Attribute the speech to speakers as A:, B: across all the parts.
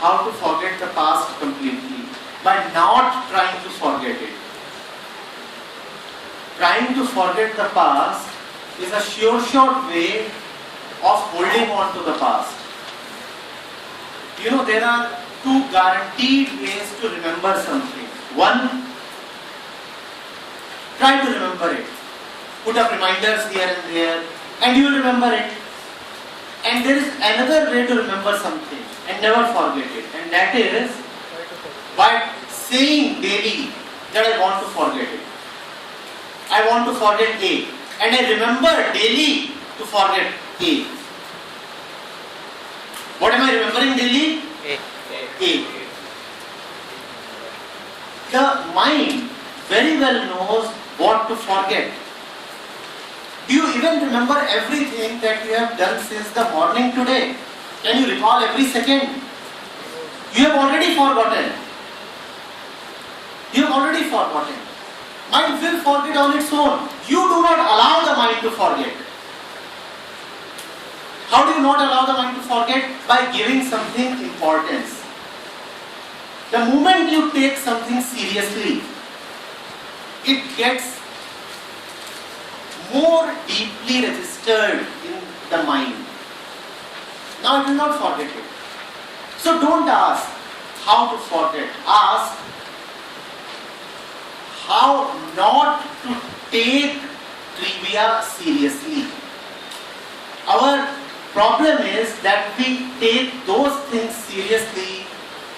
A: how to forget the past completely by not trying to forget it. Trying to forget the past is a sure short way of holding on to the past. You know, there are two guaranteed ways to remember something. One, try to remember it. Put up reminders here and there and you will remember it. And there is another way to remember something and never forget it. And that is by saying daily that I want to forget it. I want to forget A. And I remember daily to forget A. What am I remembering daily? A. The mind very well knows what to forget. Do you even remember everything that you have done since the morning today? Can you recall every second? You have already forgotten. You have already forgotten. Mind will forget on its own. You do not allow the mind to forget. How do you not allow the mind to forget? By giving something importance. The moment you take something seriously, it gets more deeply registered in the mind. Now it will not forget it. So don't ask how to forget. Ask how not to take trivia seriously. Our problem is that we take those things seriously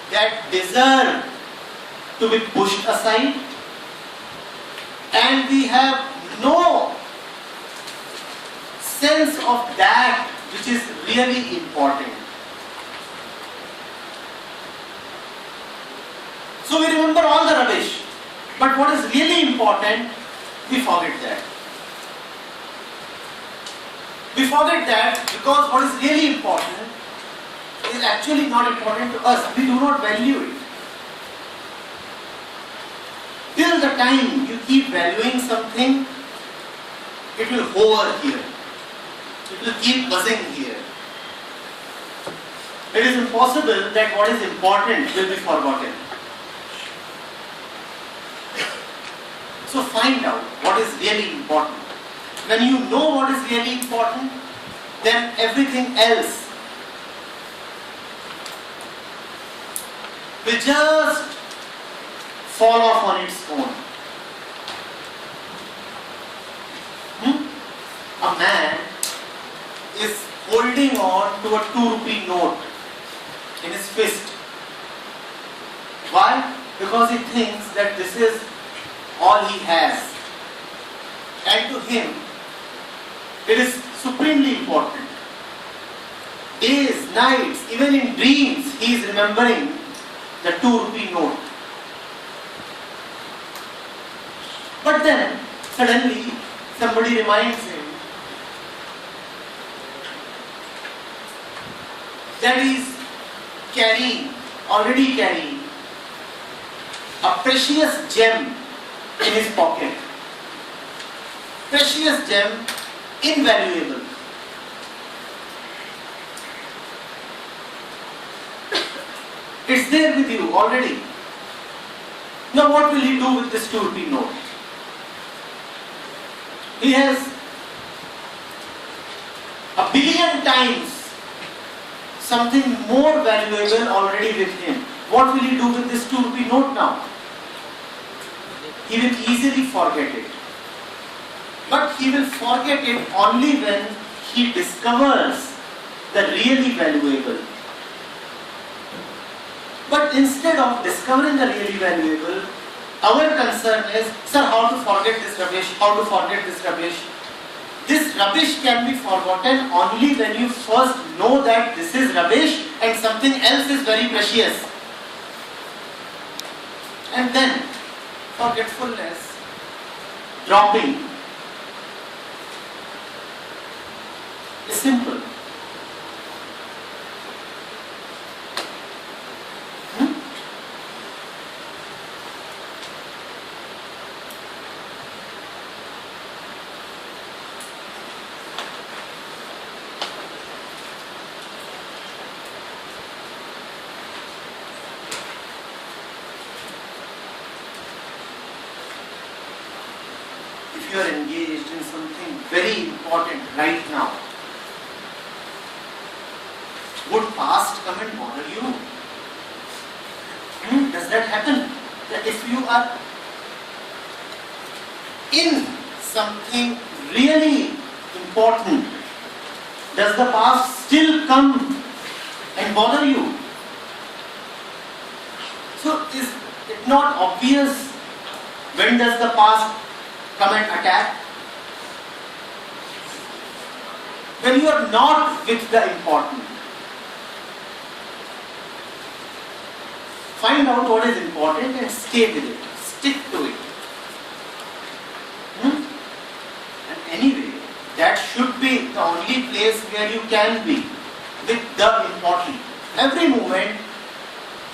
A: that deserve to be pushed aside, and we have no sense of that which is really important. So we remember all the rubbish, but what is really important, we forget that. We forget that because what is really important is actually not important to us. We do not value it. Till the time you keep valuing something, it will hover here. It will keep buzzing here. It is impossible that what is important will be forgotten. So find out what is really important. When you know what is really important, then everything else will just fall off on its own. A man is holding on to a 2 rupee note in his fist. Why? Because he thinks that this is all he has. And to him, it is supremely important. Days, nights, even in dreams, he is remembering the 2 rupee note. But then, suddenly, somebody reminds him that he is already carrying a precious gem in his pocket. Precious gem, invaluable. It's there with you already. Now what will he do with this 2 rupee note? He has a billion times something more valuable already with him. What will he do with this 2 rupee note now? He will easily forget it. But he will forget it only when he discovers the really valuable. But instead of discovering the really valuable, our concern is, sir, how to forget this rubbish? How to forget this rubbish? This rubbish can be forgotten only when you first know that this is rubbish and something else is very precious. And then, forgetfulness, dropping, is simple. if you are engaged in something very important right now, would past come and bother you? Does that happen? That if you are in something really important, does the past still come and bother you? So is it not obvious when does the past come and attack? When you are not with the important. Find out what is important and stay with it. Stick to it. And anyway, that should be the only place where you can be with the important. Every moment,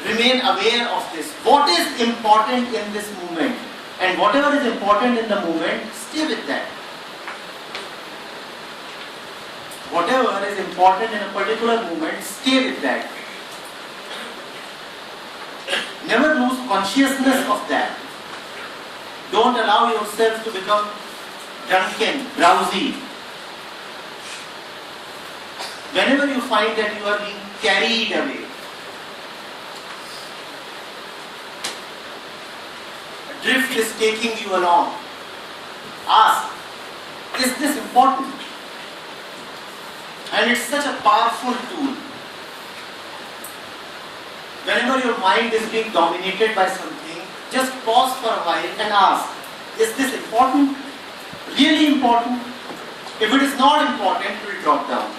A: remain aware of this. What is important in this moment? And whatever is important in the moment, stay with that. Whatever is important in a particular moment, stay with that. Never lose consciousness of that. Don't allow yourself to become drunken, drowsy. Whenever you find that you are being carried away, a drift is taking you along, ask, is this important? And it's such a powerful tool. Whenever your mind is being dominated by something, just pause for a while and ask, is this important? Really important? If it is not important, it will drop down.